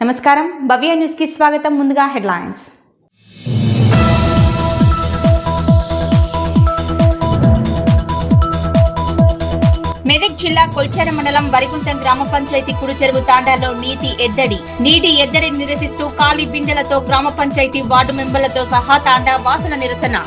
నమస్కారం, భవ్య న్యూస్ కి స్వాగతం. ముందుగా హెడ్లైన్స్. మెదక్ జిల్లా కొల్చారం మండలం వరికుంటం గ్రామ పంచాయతీ కుడి చెరువు తాండాలో నీటి ఎద్దడి నిరసిస్తూ ఖాళీ బిందెలతో గ్రామ పంచాయతీ వార్డు మెంబర్లతో సహా తాండా వాసన నిరసన.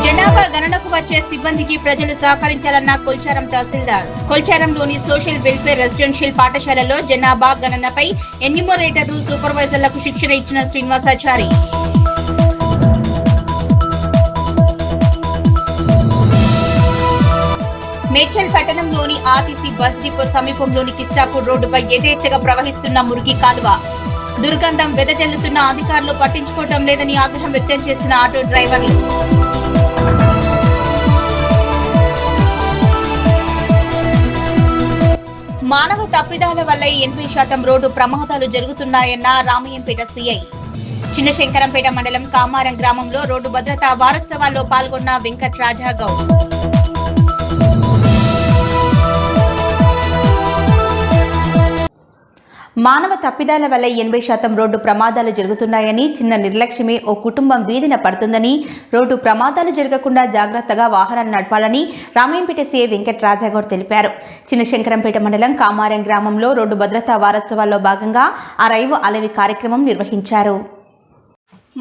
జనాభా గణనకు వచ్చే సిబ్బందికి ప్రజలు సహకరించాలన్న కొల్చారం తహసీల్దార్. కొల్చారంలోని సోషల్ వెల్ఫేర్ రెసిడెన్షియల్ పాఠశాలలో జనాభా గణనపై ఎన్యూమరేటర్లు, సూపర్వైజర్లకు శిక్షణ ఇచ్చిన శ్రీనివాసాచారి. మేడ్చల్ పట్టణంలోని ఆర్టీసీ బస్ డిపో సమీపంలోని కిస్టాపూర్ రోడ్డుపై యథేచ్ఛగా ప్రవహిస్తున్న మురికి కాలువ. దుర్గంధం వెదజల్లుతున్న అధికారులు పట్టించుకోవడం లేదని ఆగ్రహం వ్యక్తం చేసిన ఆటో డ్రైవర్లు. మానవ తప్పిదాల వల్ల 80% రోడ్డు ప్రమాదాలు జరుగుతున్నాయన్న రామయ్యంపేట సీఐ. చిన్నశంకరంపేట మండలం కామారం గ్రామంలో రోడ్డు భద్రతా వారోత్సవాల్లో పాల్గొన్న వెంకట్ రాజాగౌడ్. మానవ తప్పిదాల వల్ల 80% రోడ్డు ప్రమాదాలు జరుగుతున్నాయని, చిన్న నిర్లక్ష్యమే ఓ కుటుంబం వీధిన పడుతుందని, రోడ్డు ప్రమాదాలు జరగకుండా జాగ్రత్తగా వాహనాలు నడపాలని రామయ్యంపేట సీఐ వెంకట్ రాజాగౌడ్ తెలిపారు. చిన్నశంకరంపేట మండలం కామారం గ్రామంలో రోడ్డు భద్రతా వారోత్సవాల్లో భాగంగా అరైవ్ అలవి కార్యక్రమం నిర్వహించారు.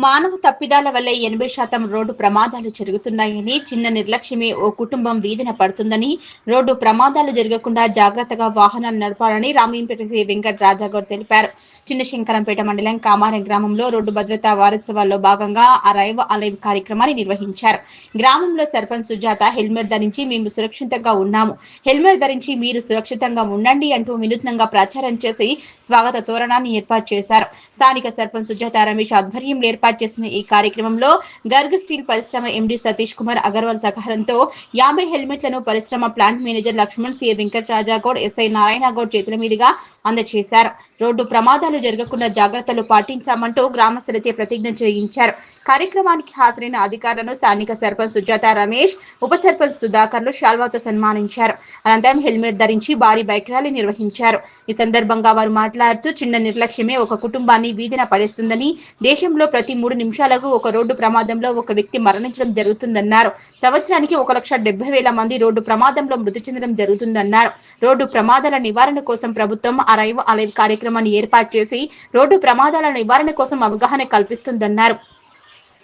మానవ తప్పిదాల వల్ల 80% రోడ్డు ప్రమాదాలు జరుగుతున్నాయని, చిన్న నిర్లక్ష్యమే ఓ కుటుంబం వీధిన పడుతుందని, రోడ్డు ప్రమాదాలు జరగకుండా జాగ్రత్తగా వాహనాలు నడపాలని రామయ్యంపేట సీఐ వెంకట్ రాజాగౌడ్ తెలిపారు. చిన్నశంకరంపేట మండలం కామారం గ్రామంలో రోడ్డు భద్రతా వారోత్సవాల్లో భాగంగా అరైవ్ అలైవ్ కార్యక్రమాన్ని నిర్వహించారు. గ్రామంలో సర్పంచ్ సుజాత హెల్మెట్ ధరించి మేము సురక్షితంగా ఉన్నాము, హెల్మెట్ ధరించి మీరు సురక్షితంగా ఉండండి అంటూ వినూత్నంగా ప్రచారం చేసి స్వాగత తోరణాన్ని ఏర్పాటు చేశారు. స్థానిక సర్పంచ్ సుజాత రమేష్ ఆధ్వర్యంలో ఏర్పాటు చేసిన ఈ కార్యక్రమంలో గర్గ్ స్టీల్ పరిశ్రమ ఎండీ సతీష్ కుమార్ అగర్వాల్ సహకారంతో 50 హెల్మెట్లను పరిశ్రమ plant manager Lakshman, CI Venkat Rajagoud, SI Narayanagoud చేతుల మీదుగా అందజేశారు. రోడ్డు ప్రమాదాలు జరగకుండా జాగ్రత్తలు పాటించామంటూ గ్రామస్తులచే ప్రతిజ్ఞ చేయించారు. కార్యక్రమానికి హాజరైన అధికారులను స్థానిక సర్పంచ్ సుజాత రమేష్, ఉప సర్పంచ్ సుధాకర్లు శాల్వాతో సన్మానించారు. అనంతరం హెల్మెట్ ధరించి భారీ బైక్ ర్యాలీ నిర్వహించారు. ఈ సందర్భంగా వారు మాట్లాడుతూ, చిన్న నిర్లక్ష్యమే ఒక కుటుంబాన్ని వీధిన పడేస్తుందని, దేశంలో ప్రతి 3 నిమిషాలకు ఒక రోడ్డు ప్రమాదంలో ఒక వ్యక్తి మరణించడం జరుగుతుందన్నారు. సంవత్సరానికి 1,70,000 మంది రోడ్డు ప్రమాదంలో మృతి చెందడం జరుగుతుందన్నారు. రోడ్డు ప్రమాదాల నివారణ కోసం ప్రభుత్వం అరైవ్ అలైవ్ కార్యక్రమాన్ని ఏర్పాటు చేసి రోడ్డు ప్రమాదాల నివారణ కోసం అవగాహన కల్పిస్తుందన్నారు.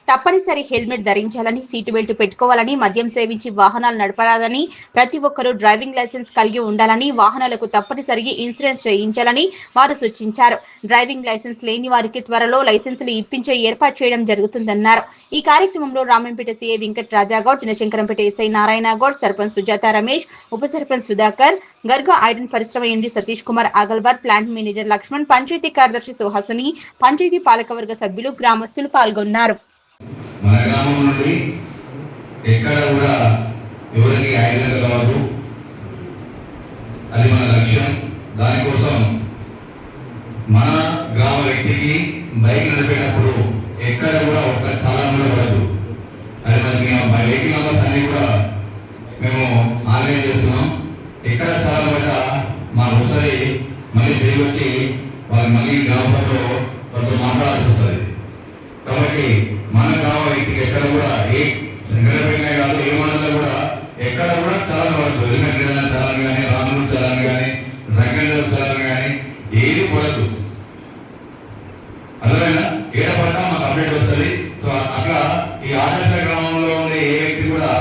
తప్పనిసరి హెల్మెట్ ధరించాలని, సీటు బెల్ట్ పెట్టుకోవాలని, మద్యం సేవించి వాహనాలు నడపాలని, ప్రతి ఒక్కరూ డ్రైవింగ్ లైసెన్స్ కలిగి ఉండాలని, వాహనాలకు తప్పనిసరిగా ఇన్సూరెన్స్ చేయించాలని వారు సూచించారు. డ్రైవింగ్ లైసెన్స్ లేని వారికి త్వరలో లైసెన్సులు ఇప్పించే ఏర్పాటు చేయడం జరుగుతుందన్నారు. ఈ కార్యక్రమంలో రామయ్యంపేట సీఐ వెంకట్ రాజాగౌడ్, చిన్నశంకరంపేట ఎస్ఐ నారాయణగౌడ్, సర్పంచ్ సుజాత రమేష్, ఉప సర్పంచ్ సుధాకర్, గర్గ ఐరన్ పరిశ్రమ MD Satish Kumar Agalwar, plant manager Lakshman, panchayat కార్యదర్శి సుహాసిని, పంచాయతీ పాలకవర్గ సభ్యులు, గ్రామస్తులు పాల్గొన్నారు. మన గ్రామం నుండి ఎక్కడ కూడా ఎవరికి యాక్సిడెంట్ కావద్దు, అది మన లక్ష్యం. దానికోసం మన గ్రామ వ్యక్తికి బైక్ నడిపేటప్పుడు ఎక్కడ కూడా ఒక్క చాలాన్ కూడా పడద్దు. అది మనకి వెహికల్ నెంబర్స్ అన్ని కూడా మేము ఆన్లైన్ చేస్తున్నాం. ఎక్కడ చాలాన్ పడ్డా మాకు ఒకసారి మళ్ళీ తిరిగి వచ్చి వాళ్ళు మళ్ళీ గ్రామ సభలో వాళ్ళతో మాట్లాడాల్సి వస్తుంది. కాబట్టి మన గ్రామ వ్యక్తికి ఎక్కడ కూడా ఏ సంఘటన కాదు, ఏ మండలంలో కూడా ఎక్కడ కూడా చలాన్ పడద్దు. ఎందుకంటే చలాన్ కానీ, రానులు చలాన్ కానీ, రంగంలో చలాన్ కానీ ఏది పడద్దు. అర్థమైనా ఏడ పడ్డా మాకు అప్డేట్ వస్తుంది. సో అట్లా ఈ ఆదర్శ గ్రామంలో ఉండే ఏ వ్యక్తి కూడా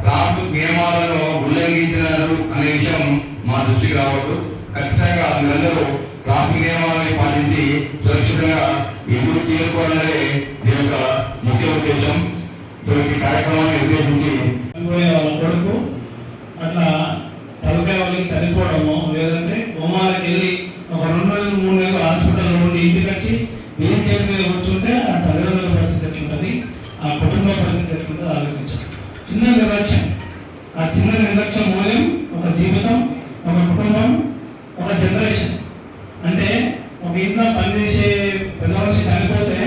ట్రాఫిక్ నియమాలను ఉల్లంఘించినారు అనే విషయం మా దృష్టికి రావద్దు. ఖచ్చితంగా మీరందరూ ట్రాఫిక్ నియమాలను పాటించి సురక్షితంగా ఇంటికి చేరుకోవాలనేది దీని యొక్క ముఖ్య ఉద్దేశం. సో ఈ కార్యక్రమాన్ని ఉద్దేశించి కొడుకు అట్లా తలకాయ వాళ్ళకి చనిపోవడము, లేదంటే హోమాలకు వెళ్ళి ఒక 2 నెలలు 3 నెలలు హాస్పిటల్లో ఉండి ఇంటికి వచ్చి వీల్ చైర్ మీద కూర్చుంటే ఆ తల్లిదండ్రుల పరిస్థితి ఎట్లుంటుంది, ఆ కుటుంబ పరిస్థితి ఎట్లుంటుంది ఆలోచించాలి. చిన్న నిర్లక్ష్యం, ఆ చిన్న నిర్లక్ష్యం మూల్యం ఒక జీవితం, ఒక కుటుంబం, ఒక జనరేషన్. అంటే ఒక ఇంట్లో పనిచేసే పెద్ద మనిషి చనిపోతే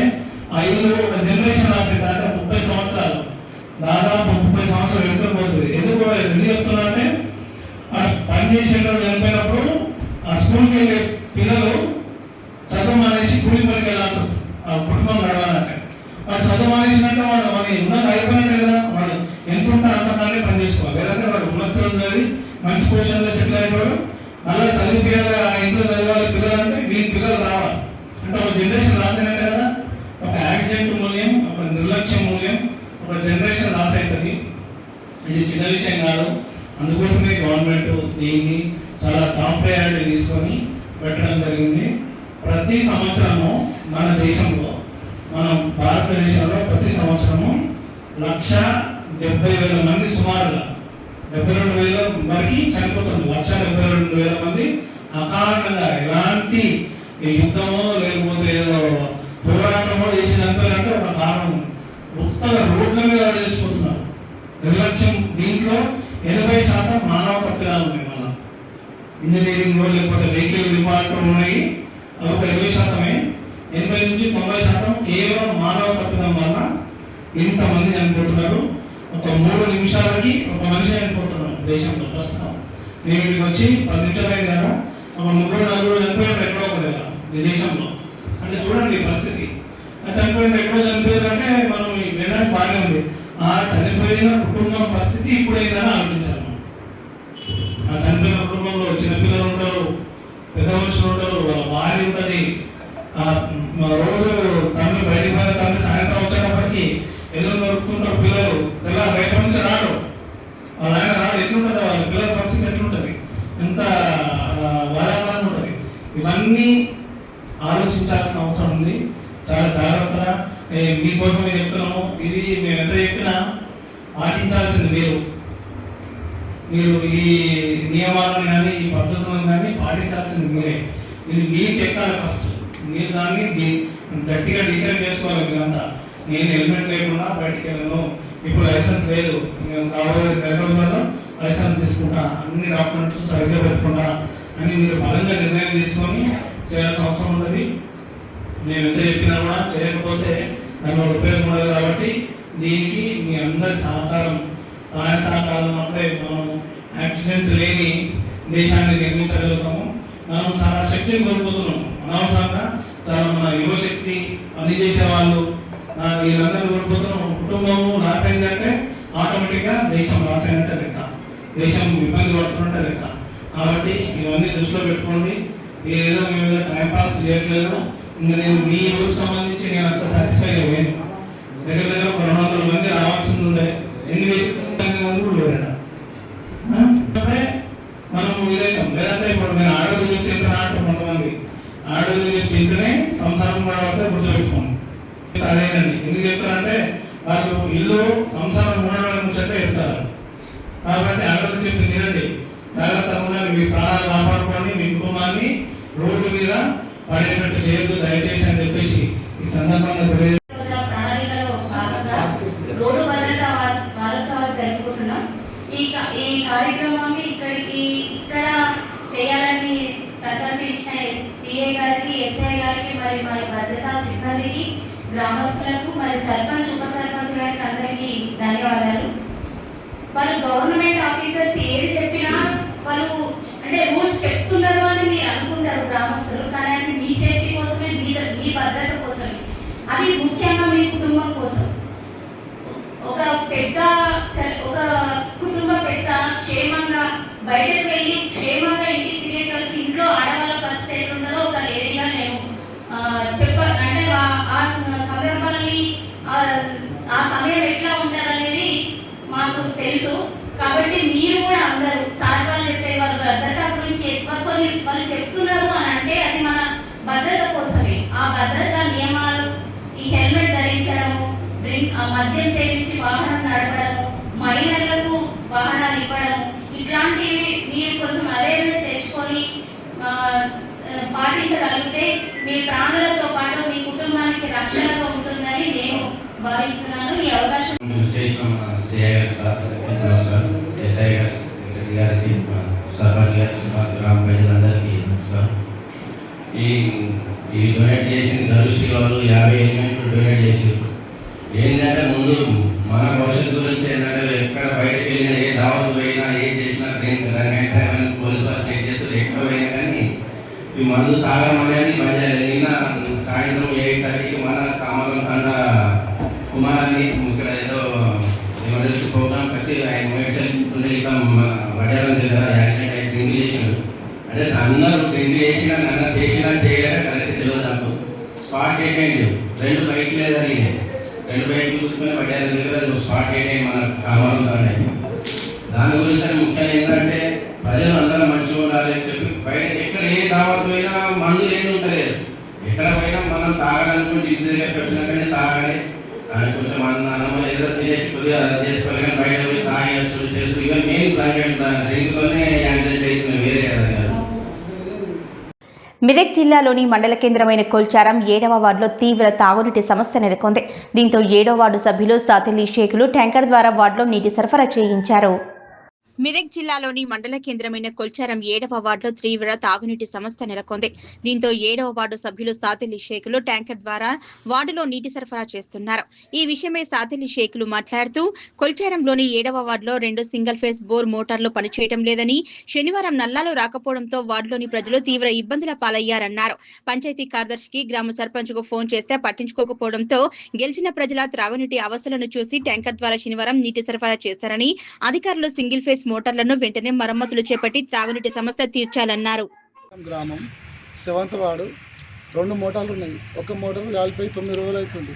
ఆ ఇల్లు ఒక జనరేషన్ రాసేది. అంటే 30 సంవత్సరాలు, దాదాపు 30 సంవత్సరాలు వెనుక పోతుంది. ఎందుకు చెప్తున్నా అంటే ఆ చేసేటప్పుడు చనిపోయినప్పుడు ఆ స్కూల్కి వెళ్ళే పిల్లలు చదువు మానేసి కూలి పనికి వెళ్ళాల్సి వస్తుంది. ఆ కుటుంబం నడవాలంటే వాడు చదువు మానేసినట్టు వాడు ఉన్నది అయిపోయినట్టే కదా. వాడు ఎంత ఉంటే అంతకానే పని చేసుకోవాలి. లేదంటే వాడు ఉన్నత చదివి మంచి పొజిషన్లో సెటిల్ అయిపోయాడు. మళ్ళీ చదివిపోయాలి, ఆ ఇంట్లో చదవాలి పిల్లలు అంటే వీళ్ళ పిల్లలు రావాలి అంటే ఒక జనరేషన్ రాసినట్టే కదా. ఒక యాక్సిడెంట్ మూల్యం, ఒక నిర్లక్ష్యం మూల్యం, ఒక జనరేషన్ లాస్ అవుతుంది. ఇది చిన్న విషయం కాదు. అందుకోసమే గవర్నమెంట్ దీన్ని చాలా టాప్ ప్రయారిటీ తీసుకొని పెట్టడం జరిగింది. ప్రతి సంవత్సరము మన దేశంలో, మన భారతదేశంలో ప్రతి సంవత్సరము 1,70,000 మంది సుమారుగా 72,000 వరకు చనిపోతుంది. 1,72,000 మంది అకారణంగా ఎలాంటి యుద్ధమో లేకపోతే ఏదో పోరాటమో చేసి చనిపోయారంటే ఒక కారణం ఉత్తర రోడ్ల మీద చేసిపోతున్నారు. నిర్లక్ష్యం. దీంట్లో 80% మానవ తప్పిదాలు ఉన్నాయి. మన ఇంజనీరింగ్లో లేకపోతే వెహికల్ డిపార్ట్మెంట్ ఉన్నాయి, ఒక 20%. 80 నుంచి 90% కేవలం మానవ తప్పిదం వల్ల ఇంతమంది చనిపోతున్నారు. ఒక 3 నిమిషాలకి ఒక మనిషి చనిపోతున్నారు దేశంలో ప్రస్తుతం. నేను ఇక్కడికి వచ్చి 10 నిమిషాలు అయింది కదా, ఒక 3-4 చనిపోయారు ఎక్కడో ఒక దగ్గర ఈ దేశంలో. అంటే చూడండి పరిస్థితి. చనిపోయిన ఎక్కడో చనిపోయారు అంటే మనం వినడానికి బాగానే ఉంది. ఆ చనిపోయిన కుటుంబం పరిస్థితి ఇప్పుడైందని ఆలోచించాలి. ఆ చనిపోయిన కుటుంబంలో చిన్నపిల్లలు ఉంటారు, పెద్ద మనుషులు ఉంటారు, వాళ్ళ భార్య ఉంటుంది. రోజు తల్లి బయటకు పోయిన తల్లి సాయంత్రం వచ్చేటప్పటికి ఎదురు దొరుకుతుంటారు పిల్లలు. తెల్ల బయట నుంచి రాడు, వాళ్ళ ఆయన రాడు. ఎట్లుంటుంది వాళ్ళ పిల్లల పరిస్థితి ఎట్లుంటుంది, ఎంత వాతావరణం ఉంటుంది. ఇవన్నీ ఆలోచించాల్సిన అవసరం ఉంది. చాలా జాగ్రత్తగా మీకోసం చెప్తున్నాము. ఇది మేము ఎంత చెప్పినా పాటించాల్సింది మీరు ఈ నియమాలను కానీ ఈ పద్ధతులను కానీ పాటించాల్సింది మీరే. ఇది మీకు ఎక్కాలి ఫస్ట్. మీరు దాన్ని గట్టిగా డిసైడ్ చేసుకోవాలి. మీరంతా నేను హెల్మెట్ లేకుండా బయటికి వెళ్ళను, ఇప్పుడు లైసెన్స్ లేదు, నేను కాబోయే 2 రోజుల్లో లైసెన్స్ తీసుకుంటా, అన్ని డాక్యుమెంట్స్ సరిగ్గా పెట్టుకుంటా అని మీరు బలంగా నిర్ణయం తీసుకొని చేయాల్సిన అవసరం ఉంటుంది. నేను ఎంత చెప్పినా కూడా చేయకపోతే దానివల్ల ఉపయోగం ఉండదు. కాబట్టి దీనికి మీ అందరి సహకారం, సహాయ సహకారం అంటే మనం యాక్సిడెంట్ లేని దేశాన్ని నిర్మించగలుగుతాము. మనం చాలా శక్తిని కోల్పోతున్నాం అనవసరంగా. చాలా మన యువశక్తి, పని చేసే వాళ్ళు, వీళ్ళందరూ కోల్పోతున్నాం. కుటుంబము లాస్ అయిందంటే ఆటోమేటిక్గా దేశం లాస్ అయినట్టే లెక్క, దేశం ఇబ్బంది పడుతున్నట్టే లెక్క. కాబట్టి ఇవన్నీ దృష్టిలో పెట్టుకోండి. ఏదో మేము టైంపాస్ చేయట్లేదు. ఇంకా నేను మీ ఊరికి సంబంధించి నేను అంత సాటిస్ఫై అయ్యాను. దగ్గర దగ్గర 200 మంది రావాల్సింది ఉండే, 8 మంది కూడా లేరట. అంటే మనం ఇదైతాం. లేదంటే ఇప్పుడు నేను ఆడవాళ్ళు చెప్తే తింటున్నా అంటారు కొంతమంది. ఆడవాళ్ళు చెప్తే తింటేనే సంసారం కూడా గుర్తుపెట్టుకోండి. అదేనండి. ఎందుకు చెప్తారంటే వాళ్ళు ఇల్లు సంసారం మూడవడం ముచ్చటే చెప్తారు. కాబట్టి ఆడవాళ్ళు చెప్పి తినండి, జాగ్రత్తగా ఉండాలి, మీ ప్రాణాలు కాపాడుకోండి, మీ కుటుంబాన్ని రోడ్డు మీద పడేటట్టు చేయొద్దు దయచేసి అని చెప్పేసి ఈ సందర్భంగా ప్రణాళికలో భాగంగా రోడ్డు భద్రతా వారోత్సవాలు జరుపుకుంటున్నాం. ఈ కార్యక్రమాన్ని ఇక్కడ చేయాలని సంకల్పించిన సిఐ గారికి, ఎస్ఐ గారికి, మరి భద్రతా సిబ్బందికి, గ్రామస్తులకు, మరి సర్పంచ్, ఉప సర్పంచ్ గారికి అందరికీ ధన్యవాదాలు. వాళ్ళు గవర్నమెంట్ ఆఫీసర్స్ ఏది చెప్పినా వాళ్ళు అంటే రూల్స్ చెప్తున్నారు అని మీరు అనుకుంటారు గ్రామస్తులు, కానీ అది మీ సేఫ్టీ కోసమే, మీ భద్రత కోసమే. అది ముఖ్యంగా మీ కుటుంబం కోసం. ఒక కుటుంబ పెద్ద క్షేమంగా బయటకు వెళ్ళి క్షేమంగా ఇంటికి తిరిగేసరికి ఇంట్లో ఆడవాళ్ళ పరిస్థితి ఎట్లుంటుందో ఒక లేడీగా నేను అంటే ఆ సందర్భాన్ని, ఆ సమయం ఎట్లా ఉంటుందనేది మాకు తెలుసు. కాబట్టి మీరు కూడా అందరూ సార్ వాళ్ళు చెప్పే వాళ్ళ భద్రత గురించి కొన్ని వాళ్ళు చెప్తున్నారు అని అంటే అది మన భద్రత కోసమే. ఆ భద్రతా నియమాలు, ఈ హెల్మెట్ ధరించడము, మద్యం సేవించి వాహనం నడపడము, మహిళలకు వాహనాలు ఇవ్వడము, ఇట్లాంటివి మీరు కొంచెం అవేర్నెస్ తెచ్చుకొని పాటించగలిగితే మీ ప్రాణులతో పాటు మీ కుటుంబానికి రక్షణగా ఉంటుందని నేను భావిస్తున్నాను. ఈ అవకాశం సర్పంచ్ గారి గ్రామ ప్రజలందరికీ నమస్కారం. ఈ డొనేట్ చేసిన ధనుష్టి వాళ్ళు 50 ఎలిమెంట్లు డొనేట్ చేసారు. ఏంటంటే ముందు మన భవిష్యత్తు గురించి ఏంటంటే ఎక్కడ బయటకు వెళ్ళినా, ఏ దావత్ పోయినా, ఏం చేసినా పోలీసు ఈ మందు తాగడం అనేది బంద్ చేయాలి. నిన్న సాయంత్రం 8:30కి మన కామలం తండ కుమారాన్ని ఇక్కడ ఏదో ఎమర్జెన్సీ ప్రోగ్రామ్ వచ్చి ఆయన మేడ్చల్ ఇట్లా వడ్డారం దగ్గర యాక్సిడెంట్ అయ్యి డ్రింక్ చేసినాడు. అంటే అందరూ డ్రింక్ చేసినా నన్ను చేసినా చేయలేక కరెక్ట్ తెలియదు నాకు. స్పాట్ డేట్ అయింది, 2 బైక్లు లేదని 2 బైక్లు చూసుకుని వడ్డారం దగ్గర స్పాట్ డేట్ అయింది మన కామలం తండ. దాని గురించి అని ముఖ్యంగా ఏంటంటే ప్రజలు అందరూ మంచిగా ఉండాలని చెప్పి బయట ఎక్కడ ఏ దావత్ పోయినా మందు లేని ఉంటలేదు. ఎక్కడ పోయినా మనం తాగాలనుకుంటే ఇంటి దగ్గర వచ్చినాకనే తాగాలి. కొంచెం అన్నం ఏదో తినేసి కొద్దిగా చేసుకోవాలి, కానీ బయట పోయి తాగేచ్చు చేస్తూ ఇక మెయిన్ డ్రింక్లోనే యాక్సిడెంట్ అవుతుంది, వేరే కదా. మెదక్ జిల్లాలోని మండల కేంద్రమైన కొల్చారం 7వ వార్డులో తీవ్ర తాగునీటి సమస్య నెలకొంది. దీంతో 7వ వార్డు సభ్యులు సాతిలి షేకులు ట్యాంకర్ ద్వారా వార్డులో నీటి సరఫరా చేయించారు. మెదక్ జిల్లాలోని మండల కేంద్రమైన కొల్చారం 7వ వార్డులో తీవ్ర తాగునీటి సమస్య నెలకొంది. దీంతో 7వ వార్డు సభ్యులు సాతిలి షేకులు ట్యాంకర్ ద్వారా వార్డులో నీటి సరఫరా చేస్తున్నారు. ఈ విషయమై సాతిలి షేకులు మాట్లాడుతూ కొల్చారంలోని 7వ వార్డులో 2 సింగిల్ ఫేస్ బోర్ మోటార్లు పనిచేయడం లేదని, శనివారం నల్లాలు రాకపోవడంతో వార్డులోని ప్రజలు తీవ్ర ఇబ్బందుల పాలయ్యారన్నారు. పంచాయతీ కార్యదర్శికి గ్రామ సర్పంచ్ కు ఫోన్ చేస్తే పట్టించుకోకపోవడంతో గెలిచిన ప్రజల త్రాగునీటి అవస్థలను చూసి ట్యాంకర్ ద్వారా శనివారం నీటి సరఫరా చేశారని, అధికారులు సింగిల్ ఫేస్ మోటార్లను వెంటనే మరమ్మతులు చేపట్టి త్రాగునీటి సమస్య తీర్చాలన్నారు. గ్రామం 7వ వార్డు 2 మోటార్లు ఉన్నాయి. ఒక మోటార్ కాలిపోయి 9 రోజులు అవుతుంది.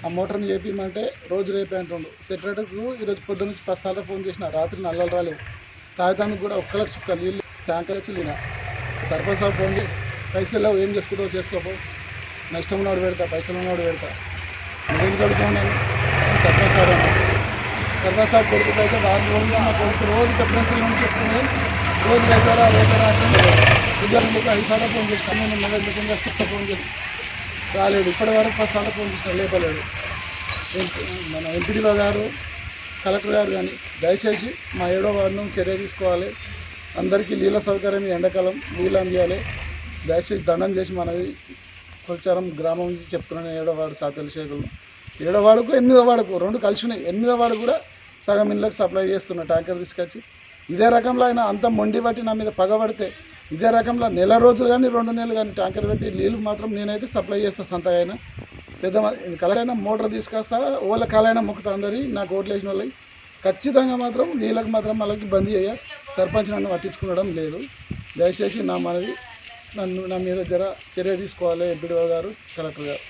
ఆ మోటార్ని చేపించమంటే రోజు రేపే అంటుండు. సెక్రటరీకు ఈరోజు పొద్దున్న నుంచి 10 సార్లు ఫోన్ చేసిన, రాత్రి నల్లలు రాలేవు. తాగడానికి కూడా ఒక్కలకు చుక్క నీళ్ళు ట్యాంకర్ వచ్చి లేనా. సర్పంచ్ సాబ్ ఫోన్ చేసి పైసలు ఏం చేసుకుంటావు చేసుకోపో, నష్టం ఉన్నవాడు పెడతా, పైసలు ఉన్నవాడు పెడతా, నేను కడుతున్నాను సర్పంచ్ సార్ అన్నా. సర్పంచ్ సాబ్ కొడుకు అయితే 4 రోజులు మా కొడుకు రోజు ప్రెసిడెన్సీ నుంచి చెప్తుంది, రోజు రేపరా అంటే ఉద్యోగంలో 5 సార్లు ఫోన్ చేస్తాను. నేను 6 ఫోన్ చేసి రాలేడు. ఇప్పటి వరకు 10 సార్లు ఫోన్ చేసిన లేపలేడు. మన ఎంపీడీఓ గారు, కలెక్టర్ గారు కానీ దయచేసి మా 7వ వార్డును చర్య తీసుకోవాలి. అందరికీ నీళ్ళ సౌకర్యం ఎండాకాలం నీళ్ళు అందియాలి. దయచేసి దండం చేసి మనవి కొల్చారం గ్రామం నుంచి చెప్తున్నాను. 7వ వార్డు సాతిలి షేకులు 7వ వార్డుకు 8వ వార్డుకు 2 కలిసి ఉన్నాయి. 8వ వార్డు కూడా సగం ఇళ్ళకి సప్లై చేస్తున్నా ట్యాంకర్ తీసుకొచ్చి. ఇదే రకంలో అయినా అంత మొండి బట్టి నా మీద పగబడితే ఇదే రకంలో నెల రోజులు కానీ 2 నెలలు కానీ ట్యాంకర్ పెట్టి నీళ్ళు మాత్రం నేనైతే సప్లై చేస్తాను. సంతగైనా పెద్ద కలైనా మోటార్ తీసుకొస్తా, ఓళ్ళ కాలైనా మొక్కుతా. అందరి నాకు ఓట్లు వేసిన వాళ్ళకి ఖచ్చితంగా మాత్రం నీళ్ళకి మాత్రం వాళ్ళకి బంద్ చేయ. సర్పంచ్ నన్ను పట్టించుకోవడం లేదు. దయచేసి నా మనవి నా మీద చర్య తీసుకోవాలి ఎంపీడీఓ గారు, కలెక్టర్ గారు.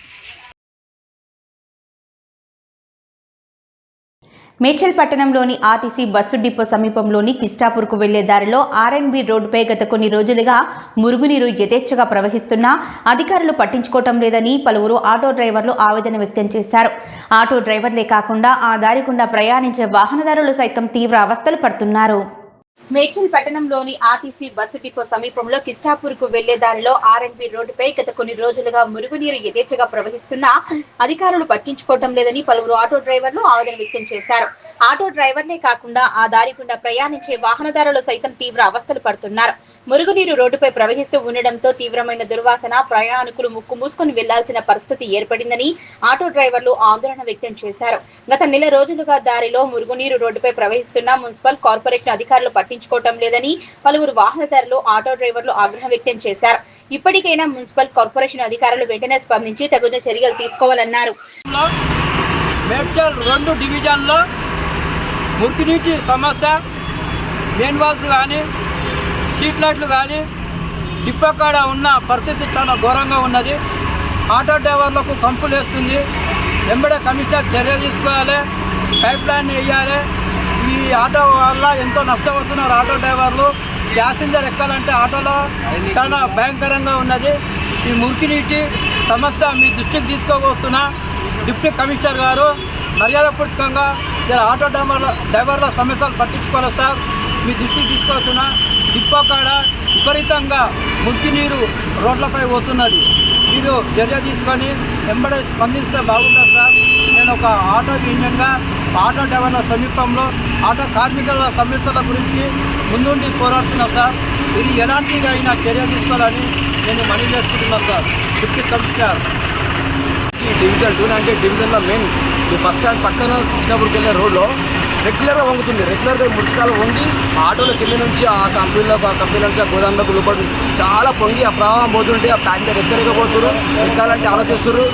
మేడ్చల్ పట్టణంలోని ఆర్టీసీ బస్సు డిపో సమీపంలోని కిస్టాపూర్కు వెళ్లే దారిలో ఆర్ఎన్బి రోడ్డుపై గత కొన్ని రోజులుగా మురుగునీరు యథేచ్ఛగా ప్రవహిస్తున్నా అధికారులు పట్టించుకోవటం లేదని పలువురు ఆటో డ్రైవర్లు ఆవేదన వ్యక్తం చేశారు. ఆటో డ్రైవర్లే కాకుండా ఆ దారి గుండా ప్రయాణించే వాహనదారులు సైతం తీవ్ర అవస్థలు పడుతున్నారు. మేడ్చల్ పట్టణంలోని ఆర్టీసీ బస్సు డిపో సమీపంలో కిస్టాపూర్కు వెళ్లే దారిలో ఆర్ఎన్బి రోడ్డుపై గత కొన్ని రోజులుగా మురుగునీరు యథేచ్ఛగా ప్రవహిస్తున్నా అధికారులు పట్టించుకోవటం లేదని పలువురు ఆటో డ్రైవర్లు ఆవేదన వ్యక్తం చేశారు. ఆటో డ్రైవర్లే కాకుండా ఆ దారి గుండా ప్రయాణించే వాహనదారులు సైతం తీవ్ర అవస్థలు పడుతున్నారు. మురుగునీరు రోడ్డుపై ప్రవహిస్తూ ఉండడంతో తీవ్రమైన దుర్వాసన, ప్రయాణికులు ముక్కు మూసుకొని వెళ్లాల్సిన పరిస్థితి ఏర్పడిందని ఆటో డ్రైవర్లు ఆందోళన వ్యక్తం చేశారు. గత నెల రోజులుగా దారిలో మురుగునీరు రోడ్డుపై ప్రవహిస్తున్న మున్సిపల్ కార్పొరేషన్ అధికారులు పట్టించుకోవటం లేదని పలువురు వాహనదారులు, ఆటో డ్రైవర్లు ఆగ్రహం వ్యక్తం చేశారు. ఇప్పటికైనా మున్సిపల్ కార్పొరేషన్ అధికారులు వెంటనే స్పందించి తగిన చర్యలు తీసుకోవాలన్నారు. మేడ్చల్ 2 డివిజన్లో మురికినీటి సమస్య, మెయిన్ వాల్స్ కానీ స్ట్రీట్ లైట్లు కానీ తిప్పకాడ ఉన్న పరిస్థితి చాలా ఘోరంగా ఉన్నది. ఆటో డ్రైవర్లకు కంపులు వేస్తుంది. వెంబడే కమిషనర్ చర్య తీసుకోవాలి, పైప్ లైన్ వేయాలి. ఈ ఆటో వల్ల ఎంతో నష్టపోతున్నారు ఆటో డ్రైవర్లు. ప్యాసింజర్ ఎక్కాలంటే ఆటోలో చాలా భయంకరంగా ఉన్నది. ఈ మురికినీటి సమస్య మీ దృష్టికి తీసుకోబోతున్నా. డిప్యూటీ కమిషనర్ గారు మర్యాదపూర్వకంగా ఆటో డ్రైవర్ల సమస్యలు పట్టించుకోవాలి సార్, మీ దృష్టికి తీసుకొస్తున్నా. డిపో కాడ విపరీతంగా మురికినీరు రోడ్లపై పోతున్నది. మీరు చర్య తీసుకొని వెంబడే స్పందిస్తే బాగుంటుంది సార్. నేను ఒక ఆటో యూనియన్గా ఆటో డ్రైవర్ల సమీపంలో ఆటో కార్మికుల సమస్యల గురించి ముందుండి పోరాడుతున్నాను సార్. ఇది ఎలాంటిగా అయినా చర్య తీసుకోవాలని నేను మనవి చేసుకుంటున్నాను సార్. డిప్యూటీ కమిషనర్ డివిజన్ 2 అంటే డివిజన్లో మెయిన్ ఈ బస్ స్టాండ్ పక్కన కృష్ణాపూర్కి వెళ్ళే రోడ్లో రెగ్యులర్గా వంగుతుంది. రెగ్యులర్గా మురికాలు వంగి ఆటోల కింద నుంచి ఆ కంపెనీలో నుంచి ఆ గోదాంలోకి లోపడి చాలా పొంగి ఆ ప్రవాహం పోతుంటే ఆ ప్యాంట్ రెగ్యులర్గా పోతున్నారు. ఎక్కాలంటే ఆలోచిస్తున్నారు.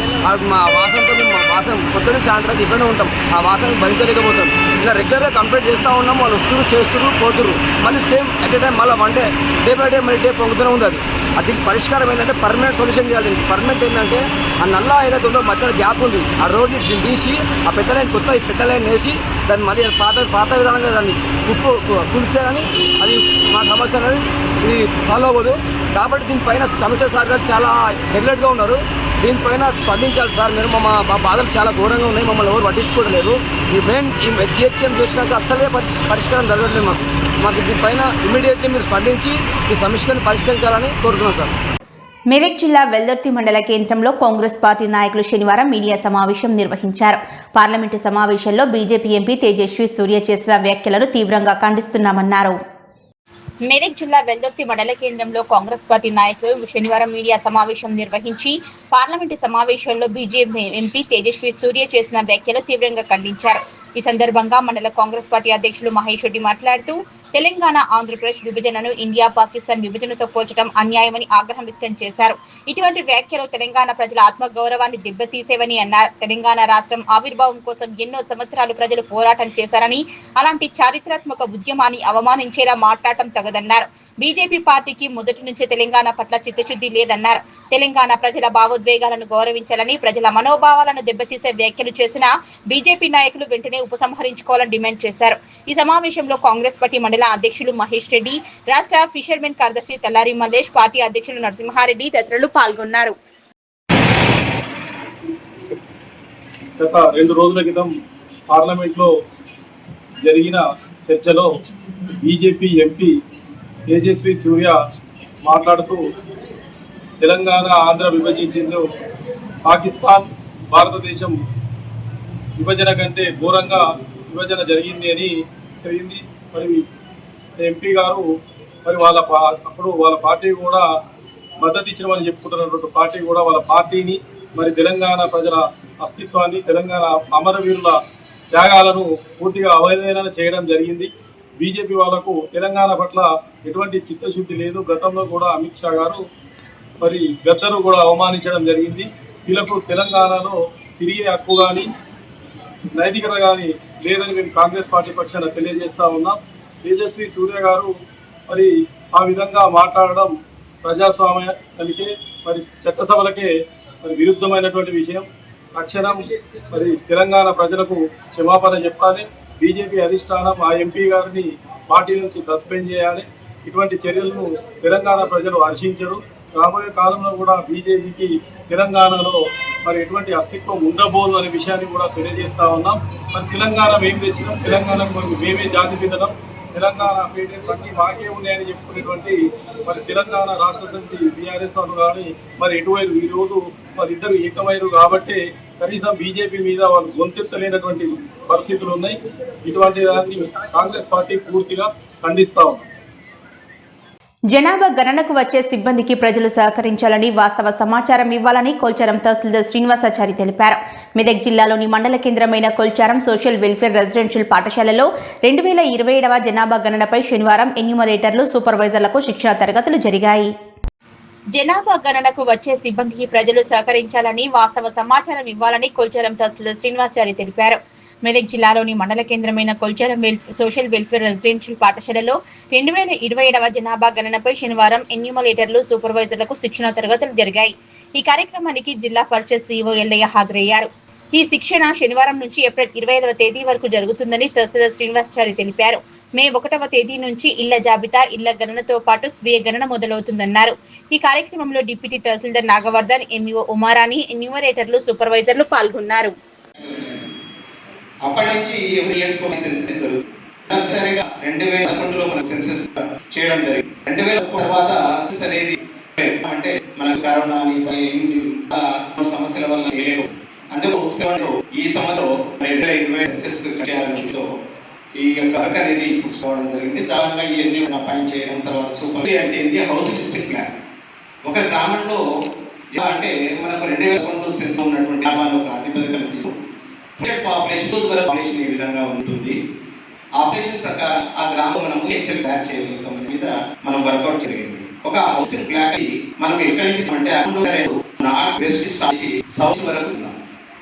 మా వాసనతో మా వాసన పొద్దున్న సాయంత్రం ఇబ్బంది ఉంటాం. ఆ వాసన భరించలేకపోతాం. ఇలా రెగ్యులర్గా కంప్లైంట్ చేస్తూ ఉన్నాం. వాళ్ళు వస్తున్నారు, చేస్తున్నారు, పోతున్నారు. మళ్ళీ సేమ్ ఎట్ ఏ టైం మళ్ళీ వన్ డే బై డే మళ్ళీ డే పొంగుతూనే ఉంది. అది దీనికి పరిష్కారం ఏంటంటే పర్మనెంట్ సొల్యూషన్ చేయాలి. పర్మనెంట్ ఏంటంటే ఆ నల్ల ఏదైతే ఉందో మధ్యలో గ్యాప్ ఉంది, ఆ రోడ్ని తీసి ఆ పెద్ద లైన్ కొత్త ఈ పెద్ద లైన్ వేసి దాన్ని మళ్ళీ పాత విధానంగా దాన్ని కులిస్తే కానీ అది మా సమస్య అనేది ఇది సాల్వ్ అవ్వదు. కాబట్టి దీనిపైన కమిషనర్ సార్ గారు చాలా నెగ్లెక్ట్గా ఉన్నారు. దీనిపైన స్పందించాలి సార్. మీరు మా బాధలు చాలా ఘోరంగా ఉన్నాయి. మమ్మల్ని ఎవరు పట్టించుకోవట్లేదు. ఈ మెయిన్ ఈ జిహెచ్ఎం చూసినాక అస్సలే పరిష్కారం జరగట్లేదు. మాకు దీనిపైన ఇమీడియట్లీ మీరు స్పందించి ఈ సమస్యను పరిష్కరించాలని కోరుతున్నాం సార్. మెదక్ జిల్లా వెల్దుర్తి మండల కేంద్రంలో కాంగ్రెస్ పార్టీ నాయకులు శనివారం మీడియా సమావేశం నిర్వహించారు. పార్లమెంటు సమావేశంలో బీజేపీ ఎంపీ తేజస్వి సూర్య చేసిన వ్యాఖ్యలను తీవ్రంగా ఖండిస్తున్నామన్నారు. మెదక్ జిల్లా వెల్దుర్తి మండల కేంద్రంలో కాంగ్రెస్ పార్టీ నాయకులు శనివారం మీడియా సమావేశం నిర్వహించి పార్లమెంటు సమావేశంలో బీజేపీ ఎంపీ తేజస్వి సూర్య చేసిన వ్యాఖ్యలు తీవ్రంగా ఖండించారు. ఈ సందర్భంగా మండల కాంగ్రెస్ పార్టీ అధ్యక్షులు మహేష్ రెడ్డి మాట్లాడుతూ తెలంగాణ ఆంధ్రప్రదేశ్ విభజనను ఇండియా పాకిస్తాన్ విభజనతో పోల్చడం అన్యాయమని ఆగ్రహం వ్యక్తం చేశారు. ఇటువంటి వ్యాఖ్యలు తెలంగాణ ప్రజల ఆత్మగౌరవాన్ని దెబ్బతీసేవని అన్నారు. తెలంగాణ రాష్ట్రం ఆవిర్భావం కోసం ఎన్నో సంవత్సరాలు ప్రజలు పోరాటం చేశారని, అలాంటి చారిత్రాత్మక ఉద్యమాన్ని అవమానించేలా మాట్లాడటం తగదన్నారు. బీజేపీ పార్టీకి మొదటి నుంచే తెలంగాణ పట్ల చిత్తశుద్ధి లేదన్నారు. తెలంగాణ ప్రజల భావోద్వేగాలను గౌరవించాలని, ప్రజల మనోభావాలను దెబ్బతీసే వ్యాఖ్యలు చేసిన బీజేపీ నాయకులు వెంటనే ఉపసంహరించుకోవాలని డిమాండ్ చేశారు. ఈ సమావేశంలో కాంగ్రెస్ పార్టీ మండల అధ్యక్షులు మహేష్ రెడ్డి, రాష్ట్ర ఫిషర్మెన్ కార్యదర్శి తల్లారి మల్లేష్, పార్టీ అధ్యక్షులు నరసింహారెడ్డి తదితరులు పాల్గొన్నారు. గత 2 రోజుల క్రితం పార్లమెంట్లో జరిగిన చర్చలో బీజేపీ ఎంపీ తేజస్వి సూర్య మాట్లాడుతూ తెలంగాణ ఆంధ్ర విభజించిందో పాకిస్తాన్ భారతదేశం విభజన కంటే ఘోరంగా విభజన జరిగింది అని జరిగింది. మరి ఎంపీ గారు మరి అప్పుడు వాళ్ళ పార్టీ కూడా మద్దతు ఇచ్చినమని చెప్పుకుంటున్నటువంటి పార్టీ కూడా వాళ్ళ పార్టీని మరి తెలంగాణ ప్రజల అస్తిత్వాన్ని, తెలంగాణ అమరవీరుల త్యాగాలను పూర్తిగా అవహేళన చేయడం జరిగింది. బీజేపీ వాళ్లకు తెలంగాణ పట్ల ఎటువంటి చిత్తశుద్ధి లేదు. గతంలో కూడా అమిత్ షా గారు మరి గద్దరు కూడా అవమానించడం జరిగింది. వీళ్ళకు తెలంగాణలో తిరిగే హక్కు కానీ నైతికత కానీ లేదని మేము కాంగ్రెస్ పార్టీ పక్షాన తెలియజేస్తా ఉన్నాం. తేజస్వి సూర్య గారు మరి ఆ విధంగా మాట్లాడడం ప్రజాస్వామ్యానికే మరి చట్టసభలకే మరి విరుద్ధమైనటువంటి విషయం. తక్షణం మరి తెలంగాణ ప్రజలకు క్షమాపణ చెప్పాలి. బీజేపీ అధిష్టానం ఆ ఎంపీ గారిని పార్టీ నుంచి సస్పెండ్ చేయాలి. ఇటువంటి చర్యలను తెలంగాణ ప్రజలు హర్షించరు. రాబోయే కాలంలో కూడా బీజేపీకి తెలంగాణలో మరి ఎటువంటి అస్తిత్వం ఉండబోదు అనే విషయాన్ని కూడా తెలియజేస్తా ఉన్నాం. మరి తెలంగాణ మేము తెచ్చినాం, తెలంగాణకు మేమే జాతి పిల్లడం, తెలంగాణ పేటెంట్ అన్నీ మాకే ఉన్నాయని చెప్పుకునేటువంటి మరి తెలంగాణ రాష్ట్ర సమితి బీఆర్ఎస్ వాళ్ళు కానీ మరి ఎటువైపు ఈరోజు మరి ఇద్దరు ఏకమైరు కాబట్టి కనీసం బీజేపీ మీద వాళ్ళు గొంతెత్తలేనటువంటి పరిస్థితులు ఉన్నాయి. ఇటువంటి దాన్ని కాంగ్రెస్ పార్టీ పూర్తిగా ఖండిస్తా ఉంది. జనాభా గణనకు వచ్చే సిబ్బందికి ప్రజలు సహకరించాలని, వాస్తవ సమాచారం ఇవ్వాలని కొల్చారం తహసీల్దార్ శ్రీనివాసాచారి తెలిపారు. మెదక్ జిల్లాలోని మండల కేంద్రమైన కొల్చారం సోషల్ వెల్ఫేర్ రెసిడెన్షియల్ పాఠశాలలో 2027వ జనాభా గణనపై శనివారం ఎన్యూమరేటర్లు, సూపర్వైజర్లకు శిక్షణ తరగతులు జరిగాయి. జనాభా గణనకు వచ్చే సిబ్బందికి ప్రజలు సహకరించాలని, వాస్తవ సమాచారం ఇవ్వాలని కొల్చారం తహసీల్దార్ శ్రీనివాసాచారి తెలిపారు. మెదక్ జిల్లాలోని మండల కేంద్రమైన కొల్చారం సోషల్ వెల్ఫేర్ రెసిడెన్షియల్ పాఠశాలలో 2027వ జనాభా గణనపై శనివారం ఎన్యూమరేటర్లు, సూపర్వైజర్లకు శిక్షణ తరగతులు జరిగాయి. ఈ కార్యక్రమానికి జిల్లా పరిషత్ సీఈఓ ఎల్లయ్య హాజరయ్యారు. ఈ శిక్షణ శనివారం నుంచి ఏప్రిల్ 25వ తేదీ వరకు జరుగుతుందని తహసీల్దార్ శ్రీనివాసాచారి తెలిపారు. మే 1వ తేదీ నుంచి ఇళ్ల జాబితా, ఇళ్ల గణనతో పాటు స్వీయ గణన మొదలవుతుందన్నారు. ఈ కార్యక్రమంలో డిప్యూటీ తహసీల్దార్ నాగవర్ధన్, ఎంఈఓ ఉమారాణి, ఎన్యూమరేటర్లు, సూపర్వైజర్లు పాల్గొన్నారు. అప్పటి నుంచి ఎవరి ఇయర్స్ సెన్సెస్ జరుగుతుంది. 2011లో మన సెన్సెస్ చేయడం జరిగింది. 2011 తర్వాత అనేది అంటే మన కరోనా సమస్యల వల్ల చేయలేదు. అందుకు ఈ సంవత్సరం 2020 సెన్సెస్ చేయాలతో ఈ యొక్క వర్క్ అనేది పుచ్చుకోవడం జరిగింది. దాదాపుగా ఇవన్నీ అపాయింట్ చేయడం తర్వాత సూపర్ అంటే ఏంటి హౌస్ డిస్ట్రిక్ట్ ప్లాన్. ఒక గ్రామంలో అంటే మనకు 2011 సెన్స్ ఉన్నటువంటి గ్రామాల్లో ప్రాతిపదికలు తీసుకుంటాం. పాపులేషన్ ఏ విధంగా ఉంటుంది, ఆపరేషన్ ప్రకారం ఆ గ్రామం మనం హెచ్ఎల్ తయారు చేయగలుగుతాం మీద మనం వర్కౌట్ జరిగింది. ఒక హౌసింగ్ ప్లాన్ మనం ఎక్కడి నుంచి అంటే నార్త్ వెస్ట్ స్టార్ట్ చేసి సౌత్ వరకు